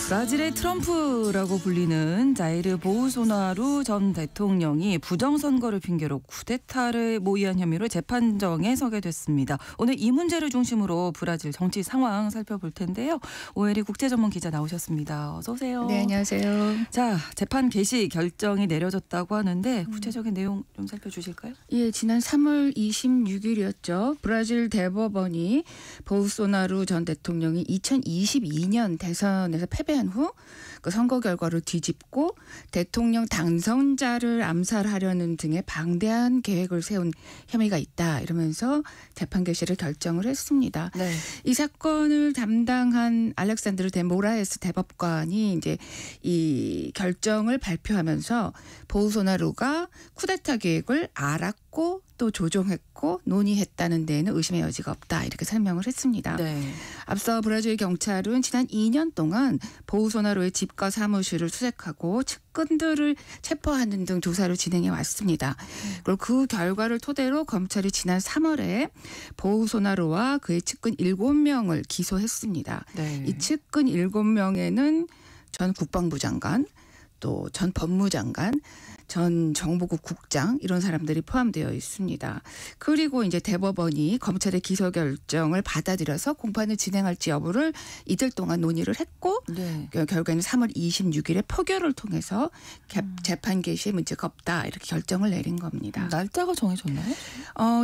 브라질의 트럼프라고 불리는 자이르 보우소나루 전 대통령이 부정선거를 핑계로 쿠데타를 모의한 혐의로 재판정에 서게 됐습니다. 오늘 이 문제를 중심으로 브라질 정치 상황 살펴볼 텐데요. 오혜리 국제전문 기자 나오셨습니다. 어서 오세요. 네, 안녕하세요. 자, 재판 개시 결정이 내려졌다고 하는데 구체적인 내용 좀 살펴주실까요? 예, 지난 3월 26일이었죠. 브라질 대법원이 보우소나루 전 대통령이 2022년 대선에서 패배한 후 그 선거 결과를 뒤집고 대통령 당선자를 암살하려는 등의 방대한 계획을 세운 혐의가 있다 이러면서 재판 개시를 결정을 했습니다. 네. 이 사건을 담당한 알렉산드르 데 모라에스 대법관이 이제 이 결정을 발표하면서 보우소나루가 쿠데타 계획을 알았고 또 조종했고 논의했다는 데에는 의심의 여지가 없다 이렇게 설명을 했습니다. 네. 앞서 브라질 경찰은 지난 2년 동안 보우소나루의 집과 사무실을 수색하고 측근들을 체포하는 등 조사를 진행해 왔습니다. 그리고 그 결과를 토대로 검찰이 지난 3월에 보우소나루와 그의 측근 7명을 기소했습니다. 네. 이 측근 7명에는 전 국방부 장관, 또 전 법무장관, 전 정보국 국장 이런 사람들이 포함되어 있습니다. 그리고 이제 대법원이 검찰의 기소 결정을 받아들여서 공판을 진행할지 여부를 이틀 동안 논의를 했고 네. 결국에는 3월 26일에 표결을 통해서 재판 개시에 문제가 없다 이렇게 결정을 내린 겁니다. 날짜가 정해졌나요?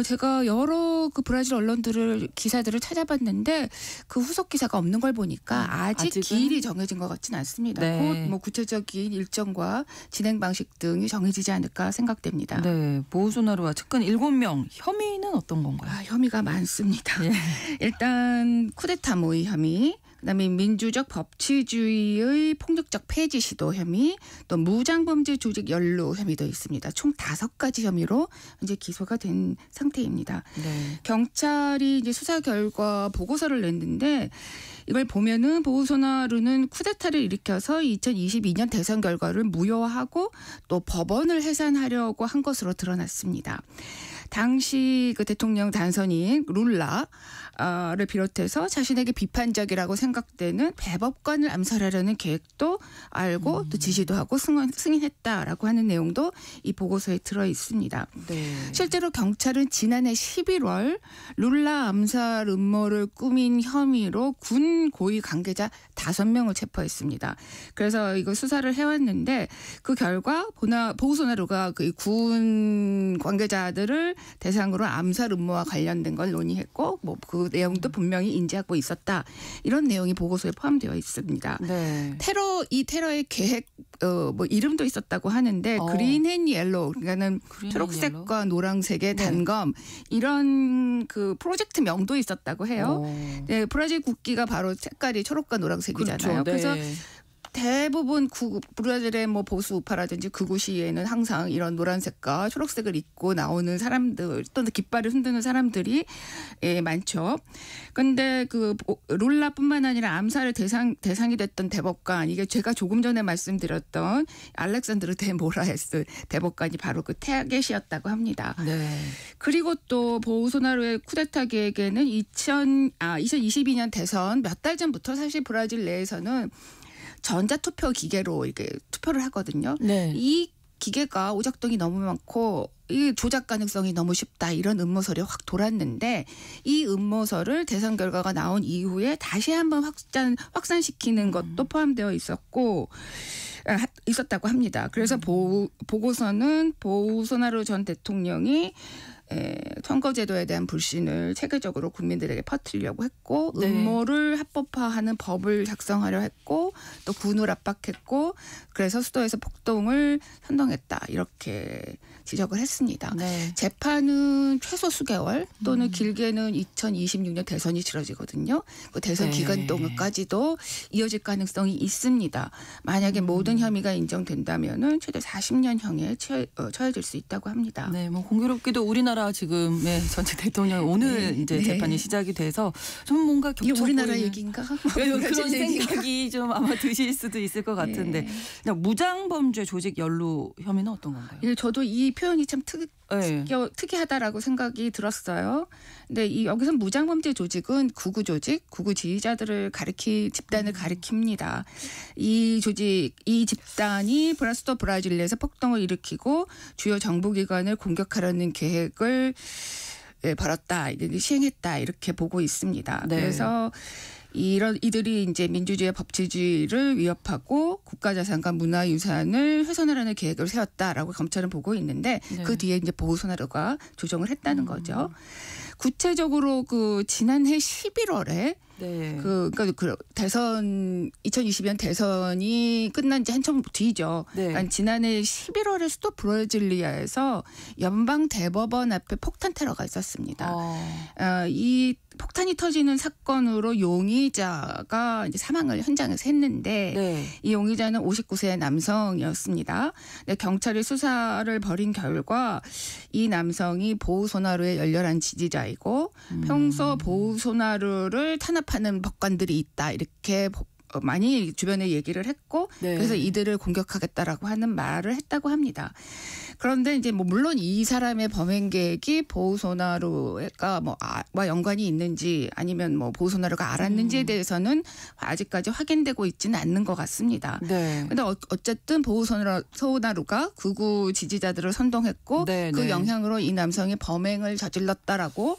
제가 여러 그 브라질 언론들을 기사들을 찾아봤는데 그 후속 기사가 없는 걸 보니까 아직 아직은? 기일이 정해진 것 같지는 않습니다. 네. 곧 뭐 구체적인 일정과 진행 방식 등이 정해지지 않을까 생각됩니다. 네. 보우소나루와 측근 7명 혐의는 어떤 건가요? 혐의가 많습니다. 예. 일단 쿠데타 모의 혐의, 그다음에 민주적 법치주의의 폭력적 폐지 시도 혐의, 또 무장범죄 조직 연루 혐의도 있습니다. 총 5가지 혐의로 이제 기소가 된 상태입니다. 네. 경찰이 이제 수사 결과 보고서를 냈는데 이걸 보면은 보우소나루는 쿠데타를 일으켜서 2022년 대선 결과를 무효화하고 또 법원을 해산하려고 한 것으로 드러났습니다. 당시 그 대통령 단선인 룰라를 비롯해서 자신에게 비판적이라고 생각되는 대법관을 암살하려는 계획도 알고 또 지시도 하고 승인했다라고 하는 내용도 이 보고서에 들어 있습니다. 네. 실제로 경찰은 지난해 11월 룰라 암살 음모를 꾸민 혐의로 군 고위 관계자 5명을 체포했습니다. 그래서 이거 수사를 해왔는데 그 결과 보우소나루가 그 군 관계자들을 대상으로 암살 음모와 관련된 걸 논의했고 뭐 그 내용도 분명히 인지하고 있었다. 이런 내용이 보고서에 포함되어 있습니다. 네. 이 테러의 계획 뭐 이름도 있었다고 하는데 그린 앤 옐로우 그러니까는 초록색과 옐로우? 노란색의 네. 단검 이런 그 프로젝트 명도 있었다고 해요. 네, 브라질 국기가 바로 색깔이 초록과 노란색이잖아요. 그렇죠. 네. 그래서 대부분 브라질의 뭐 보수 우파라든지 극우 시위에는 항상 이런 노란색과 초록색을 입고 나오는 사람들 또는 깃발을 흔드는 사람들이 많죠. 그런데 그 룰라뿐만 아니라 암살의 대상이 됐던 대법관 이게 제가 조금 전에 말씀드렸던 알렉산드르 데 모라에스 대법관이 바로 그 타겟이었다고 합니다. 네. 그리고 또 보우소나루의 쿠데타 계획에는 2022년 대선 몇 달 전부터 사실 브라질 내에서는 전자투표 기계로 이렇게 투표를 하거든요. 네. 이 기계가 오작동이 너무 많고 이 조작 가능성이 너무 쉽다 이런 음모설이 확 돌았는데 이 음모설을 대선 결과가 나온 이후에 다시 한번 확산시키는 것도 포함되어 있었다고 합니다. 그래서 보고서는 보우소나루 전 대통령이 선거제도에 대한 불신을 체계적으로 국민들에게 퍼뜨리려고 했고 네. 음모를 합법화하는 법을 작성하려 했고 또 군을 압박했고 그래서 수도에서 폭동을 선동했다 이렇게 지적을 했습니다. 네. 재판은 최소 수개월 또는 길게는 2026년 대선이 치러지거든요. 그 대선 네. 기간 동안까지도 이어질 가능성이 있습니다. 만약에 모든 혐의가 인정된다면은 최대 40년형에 처해질 수 있다고 합니다. 네, 뭐 공교롭게도 우리나라 지금의 전직 대통령 오늘 이제 재판이 시작이 돼서 좀 뭔가 겹쳐 이게 우리나라 보이는 얘기인가? 그런 생각이 좀 아마 드실 수도 있을 것 같은데 그냥 무장범죄 조직 연루 혐의는 어떤 건가요? 예, 저도 이 표현이 참 네. 특이하다라고 생각이 들었어요. 근데 여기서 무장범죄 조직은 구구 조직, 구구 지휘자들을 집단을 가리킵니다. 이 집단이 수도 브라질리아에서 폭동을 일으키고 주요 정부기관을 공격하려는 계획을 벌였다, 시행했다 이렇게 보고 있습니다. 네. 그래서 이들이 이제 민주주의와 법치주의를 위협하고 국가자산과 문화유산을 훼손하려는 계획을 세웠다라고 검찰은 보고 있는데 네. 그 뒤에 이제 보호소나루가 조정을 했다는 거죠. 구체적으로 지난해 11월에 네. 그러니까 대선 2022년 대선이 끝난 지 한참 뒤죠. 네. 그러니까 지난해 11월에 수도 브라질리아에서 연방 대법원 앞에 폭탄 테러가 있었습니다. 이 폭탄이 터지는 사건으로 용의자가 이제 사망을 현장에서 했는데 네. 이 용의자는 59세의 남성이었습니다. 근데 경찰이 수사를 벌인 결과 이 남성이 보우소나루의 열렬한 지지자이고 평소 보우소나루를 탄압하는 법관들이 있다 이렇게 많이 주변에 얘기를 했고 네. 그래서 이들을 공격하겠다라고 하는 말을 했다고 합니다. 그런데 이제 물론 이 사람의 범행 계획이 보우소나루가 와 연관이 있는지 아니면 보우소나루가 알았는지에 대해서는 아직까지 확인되고 있지는 않는 것 같습니다. 네. 근데 어쨌든 보우소나루가 극우 지지자들을 선동했고 네, 그 네. 영향으로 이 남성이 범행을 저질렀다라고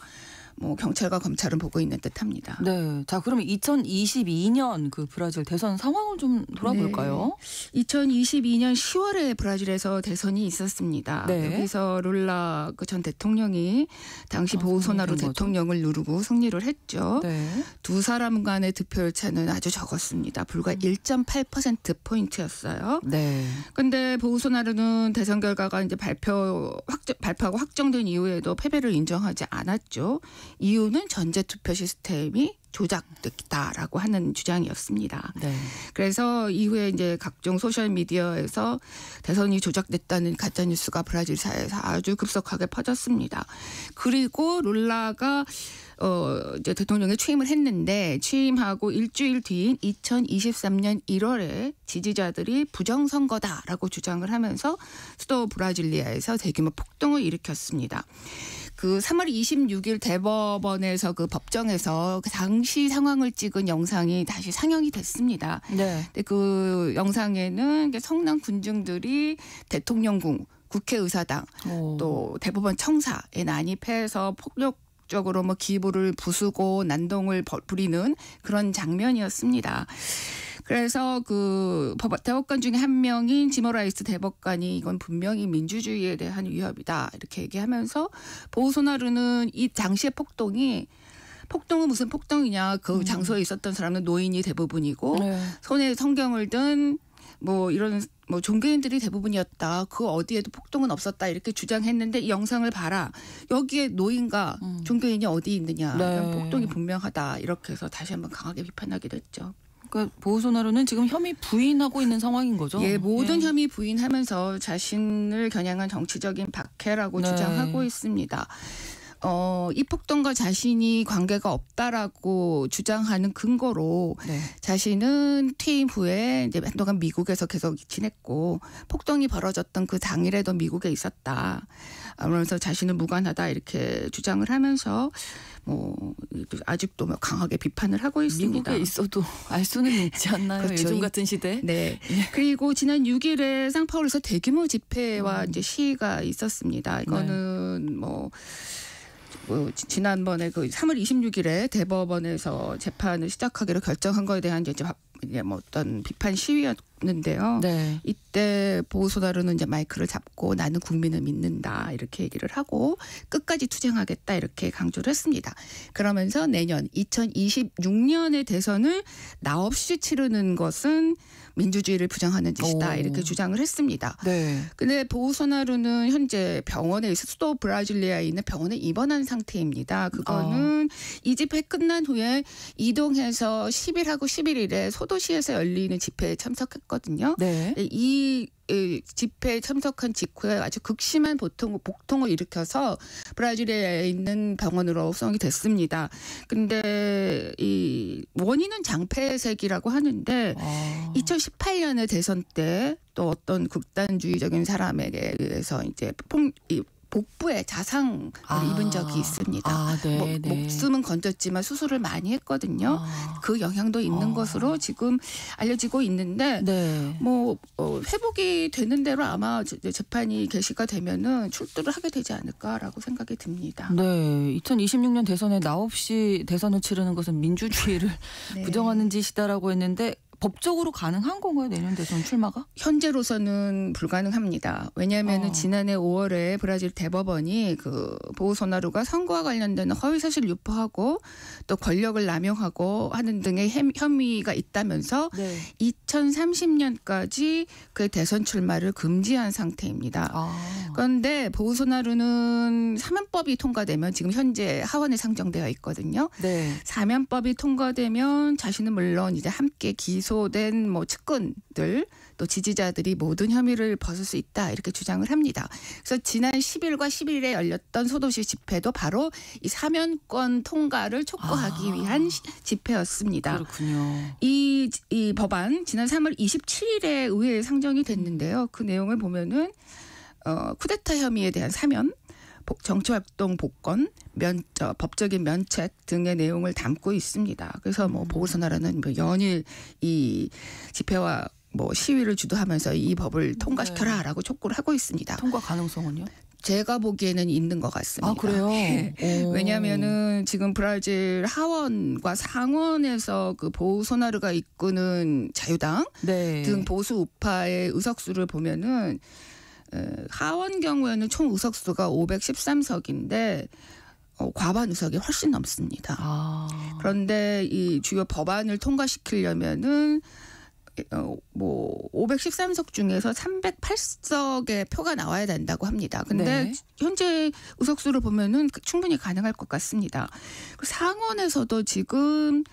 경찰과 검찰은 보고 있는 듯합니다. 네. 자, 그러면 2022년 그 브라질 대선 상황을 좀 돌아볼까요? 네. 2022년 10월에 브라질에서 대선이 있었습니다. 네. 여기서 룰라 전 대통령이 당시 보우소나루 승리한 거죠. 대통령을 누르고 승리를 했죠. 네. 두 사람 간의 득표율 차는 아주 적었습니다. 불과 1.8%포인트였어요. 네. 근데 보우소나루는 대선 결과가 이제 발표하고 확정된 이후에도 패배를 인정하지 않았죠. 이유는 전제 투표 시스템이 조작됐다라고 하는 주장이었습니다. 네. 그래서 이후에 이제 각종 소셜 미디어에서 대선이 조작됐다는 가짜 뉴스가 브라질 사회에서 아주 급속하게 퍼졌습니다. 그리고 룰라가 이제 대통령에 취임을 했는데 취임하고 일주일 뒤인 2023년 1월에 지지자들이 부정선거다라고 주장을 하면서 수도 브라질리아에서 대규모 폭동을 일으켰습니다. 3월 26일 대법원에서 법정에서 그 당시 상황을 찍은 영상이 다시 상영이 됐습니다. 네. 근데 그 영상에는 성남 군중들이 대통령궁, 국회의사당, 또 대법원 청사에 난입해서 폭력적으로 기부를 부수고 난동을 부리는 그런 장면이었습니다. 그래서 대법관 중에 한 명인 지모라이스 대법관이 이건 분명히 민주주의에 대한 위협이다 이렇게 얘기하면서 보우소나루는 이 당시의 폭동은 무슨 폭동이냐 그 장소에 있었던 사람은 노인이 대부분이고 네. 손에 성경을 든 이런 종교인들이 대부분이었다. 그 어디에도 폭동은 없었다 이렇게 주장했는데 이 영상을 봐라. 여기에 노인과 종교인이 어디 있느냐. 네. 폭동이 분명하다. 이렇게 해서 다시 한번 강하게 비판하게 됐죠. 그러니까 보우소나루는 지금 혐의 부인하고 있는 상황인 거죠. 예, 모든 혐의 부인하면서 자신을 겨냥한 정치적인 박해라고 네. 주장하고 있습니다. 이 폭동과 자신이 관계가 없다라고 주장하는 근거로 네. 자신은 퇴임 후에 이제 한동안 미국에서 계속 지냈고 폭동이 벌어졌던 그 당일에도 미국에 있었다. 그러면서 자신은 무관하다 이렇게 주장을 하면서 아직도 강하게 비판을 하고 있습니다. 미국에 있어도 알 수는 있지 않나요? 그렇죠. 요즘 같은 시대. 네. 그리고 지난 6일에 상파울에서 대규모 집회와 이제 시위가 있었습니다. 이거는 지난번에 3월 26일에 대법원에서 재판을 시작하기로 결정한 거에 대한 이제 어떤 비판 시위였는데요. 네. 이때 보우소나루는 이제 마이크를 잡고 나는 국민을 믿는다 이렇게 얘기를 하고 끝까지 투쟁하겠다 이렇게 강조를 했습니다. 그러면서 내년 2026년의 대선을 나 없이 치르는 것은 민주주의를 부정하는 짓이다 이렇게 주장을 했습니다. 네. 근데 보우소나루는 현재 수도 브라질리아에 있는 병원에 입원한 상태입니다. 그거는 이 집회 끝난 후에 이동해서 10일하고 11일에 소도시에서 열리는 집회에 참석했거든요. 네. 이 집회에 참석한 직후에 아주 극심한 복통을 일으켜서 브라질에 있는 병원으로 후송이 됐습니다. 근데 이 원인은 장폐색이라고 하는데 2018년에 대선 때 또 어떤 극단주의적인 사람에게 의해서 이제 복부에 자상을 입은 적이 있습니다. 네, 네. 목숨은 건졌지만 수술을 많이 했거든요. 그 영향도 있는 것으로 지금 알려지고 있는데 네. 회복이 되는 대로 아마 재판이 개시가 되면은 출두를 하게 되지 않을까라고 생각이 듭니다. 네, 2026년 대선에 나 없이 대선을 치르는 것은 민주주의를 네. 부정하는 짓이다라고 했는데 법적으로 가능한 건가요? 내년 대선 출마가? 현재로서는 불가능합니다. 왜냐하면 지난해 5월에 브라질 대법원이 그 보우소나루가 선거와 관련된 허위사실 유포하고 또 권력을 남용하고 하는 등의 혐의가 있다면서 네. 2030년까지 그의 대선 출마를 금지한 상태입니다. 그런데 보우소나루는 사면법이 통과되면 지금 현재 하원에 상정되어 있거든요. 네. 사면법이 통과되면 자신은 물론 이제 함께 기소된 측근들 또 지지자들이 모든 혐의를 벗을 수 있다 이렇게 주장을 합니다. 그래서 지난 10일과 11일에 열렸던 소도시 집회도 바로 이 사면권 통과를 촉구하기 위한 집회였습니다. 그렇군요. 이 법안 지난 3월 27일에 의회에 상정이 됐는데요. 그 내용을 보면은 쿠데타 혐의에 대한 사면, 정치활동 복권, 법적인 면책 등의 내용을 담고 있습니다. 그래서 보우소나루는 연일 이 집회와 시위를 주도하면서 이 법을 통과시켜라라고 촉구를 하고 있습니다. 통과 가능성은요? 제가 보기에는 있는 것 같습니다. 그래요? 왜냐하면은 지금 브라질 하원과 상원에서 그 보우소나루가 이끄는 자유당 등 보수 우파의 의석수를 보면은 하원 경우에는 총 의석수가 513석인데 과반 의석이 훨씬 넘습니다. 그런데 이 주요 법안을 통과시키려면은 513석 중에서 308석의 표가 나와야 된다고 합니다. 근데 현재 의석수를 보면은 충분히 가능할 것 같습니다. 상원에서도 지금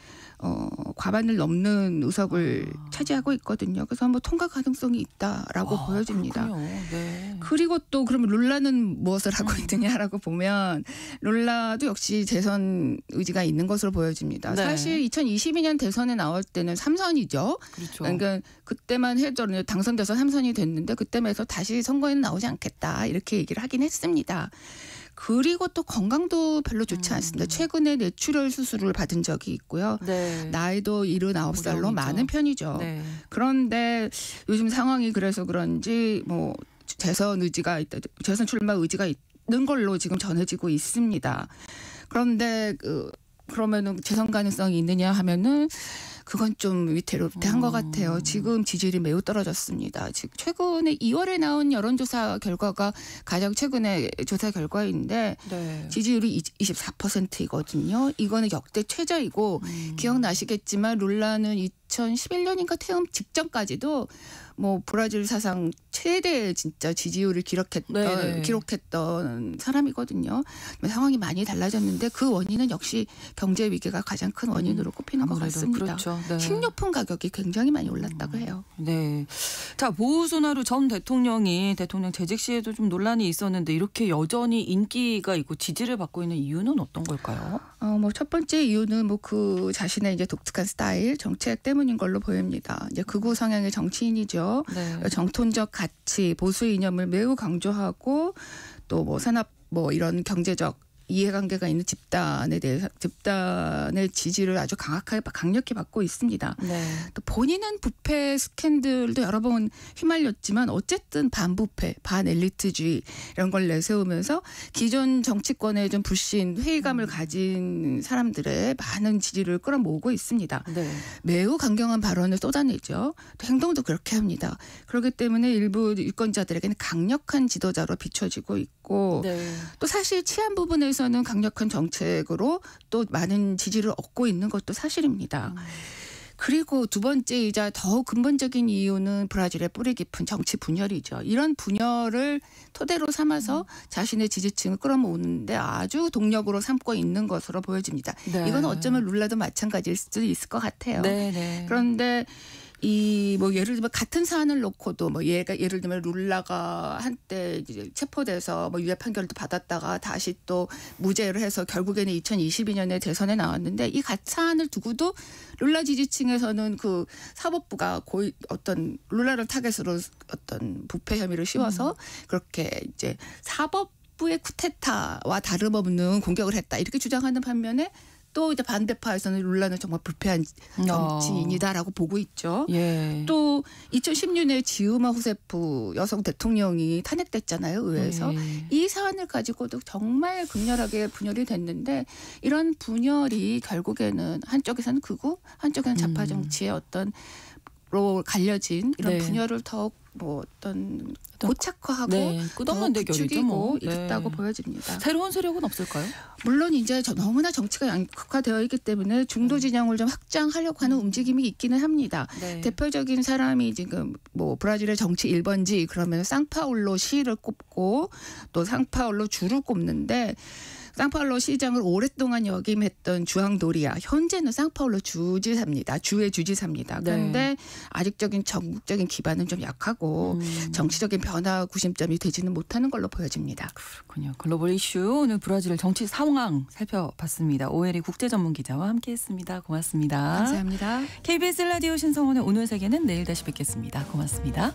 과반을 넘는 의석을 차지하고 있거든요. 그래서 통과 가능성이 있다라고 보여집니다. 네. 그리고 또 그러면 룰라는 무엇을 하고 있느냐라고 보면 룰라도 역시 재선 의지가 있는 것으로 보여집니다. 네. 사실 2022년 대선에 나올 때는 3선이죠. 그렇죠. 그러니까 그때만 해도 당선돼서 3선이 됐는데 그때만 해서 다시 선거에는 나오지 않겠다 이렇게 얘기를 하긴 했습니다. 그리고 또 건강도 별로 좋지 않습니다. 최근에 뇌출혈 수술을 받은 적이 있고요. 네. 나이도 79살로 많은 편이죠. 네. 그런데 요즘 상황이 그래서 그런지 재선 출마 의지가 있는 걸로 지금 전해지고 있습니다. 그런데 그러면은 재선 가능성이 있느냐 하면은 그건 좀 위태롭대한 것 같아요. 지금 지지율이 매우 떨어졌습니다. 최근에 2월에 나온 여론조사 결과가 가장 최근의 조사 결과인데 지지율이 24%이거든요. 이거는 역대 최저이고 기억나시겠지만 룰라는 2011년인가 퇴임 직전까지도 브라질 사상 최대 진짜 지지율을 기록했던 사람이거든요. 상황이 많이 달라졌는데 그 원인은 역시 경제 위기가 가장 큰 원인으로 꼽히는 것 같습니다. 그렇죠. 네. 식료품 가격이 굉장히 많이 올랐다고 해요. 네. 자, 보우소나루 전 대통령이 대통령 재직 시에도 좀 논란이 있었는데 이렇게 여전히 인기가 있고 지지를 받고 있는 이유는 어떤 걸까요? 첫 번째 이유는 그 자신의 이제 독특한 스타일, 정책 때문인 걸로 보입니다. 이제 극우 성향의 정치인이죠. 네. 정통적 가치, 보수 이념을 매우 강조하고 또 산업 이런 경제적 이해관계가 있는 집단의 지지를 아주 강력히 받고 있습니다. 네. 또 본인은 부패 스캔들도 여러 번 휘말렸지만 어쨌든 반부패, 반엘리트주의 이런 걸 내세우면서 기존 정치권에 좀 불신, 회의감을 가진 사람들의 많은 지지를 끌어모으고 있습니다. 네. 매우 강경한 발언을 쏟아내죠. 또 행동도 그렇게 합니다. 그렇기 때문에 일부 유권자들에게는 강력한 지도자로 비춰지고 있고 또 사실 치안 부분에서는 강력한 정책으로 또 많은 지지를 얻고 있는 것도 사실입니다. 그리고 두 번째이자 더 근본적인 이유는 브라질의 뿌리 깊은 정치 분열이죠. 이런 분열을 토대로 삼아서 자신의 지지층을 끌어모으는데 아주 동력으로 삼고 있는 것으로 보여집니다. 네. 이건 어쩌면 룰라도 마찬가지일 수도 있을 것 같아요. 그런데 예를 들면 같은 사안을 놓고도 예를 들면 룰라가 한때 이제 체포돼서 유죄 판결도 받았다가 다시 또 무죄를 해서 결국에는 2022년에 대선에 나왔는데 이 사안을 두고도 룰라 지지층에서는 그 사법부가 룰라를 타겟으로 어떤 부패 혐의를 씌워서 그렇게 이제 사법 북부의 쿠데타와 다름없는 공격을 했다 이렇게 주장하는 반면에 또 이제 반대파에서는 룰라는 정말 불패한 정치인이다라고 보고 있죠. 예. 또 2016년에 지우마 후세프 여성 대통령이 탄핵됐잖아요, 의회에서. 예. 이 사안을 가지고도 정말 극렬하게 분열이 됐는데 이런 분열이 결국에는 한쪽에서는 극우, 한쪽에는 좌파 정치의 어떤 로 갈려진 이런 네. 분열을 더욱 뭐 어떤 고착화하고 네, 끝없는 더 대결이죠. 부추기고 뭐. 있다고 네. 보여집니다. 새로운 세력은 없을까요? 물론 이제 너무나 정치가 양극화되어 있기 때문에 중도 진영을 좀 확장하려고 하는 움직임이 있기는 합니다. 네. 대표적인 사람이 지금 뭐 브라질의 정치 1번지 그러면 상파울로 시를 꼽고 또 상파울로 주를 꼽는데 상파울로 시장을 오랫동안 역임했던 주앙 도리아 현재는 상파울로 주지사입니다. 주의 주지사입니다. 그런데 네. 아직적인 전국적인 기반은 좀 약하고 정치적인 변화 구심점이 되지는 못하는 걸로 보여집니다. 그렇군요. 글로벌 이슈 오늘 브라질 정치 상황 살펴봤습니다. 오혜리 국제전문기자와 함께했습니다. 고맙습니다. 감사합니다. KBS 라디오 신성원의 오늘 세계는 내일 다시 뵙겠습니다. 고맙습니다.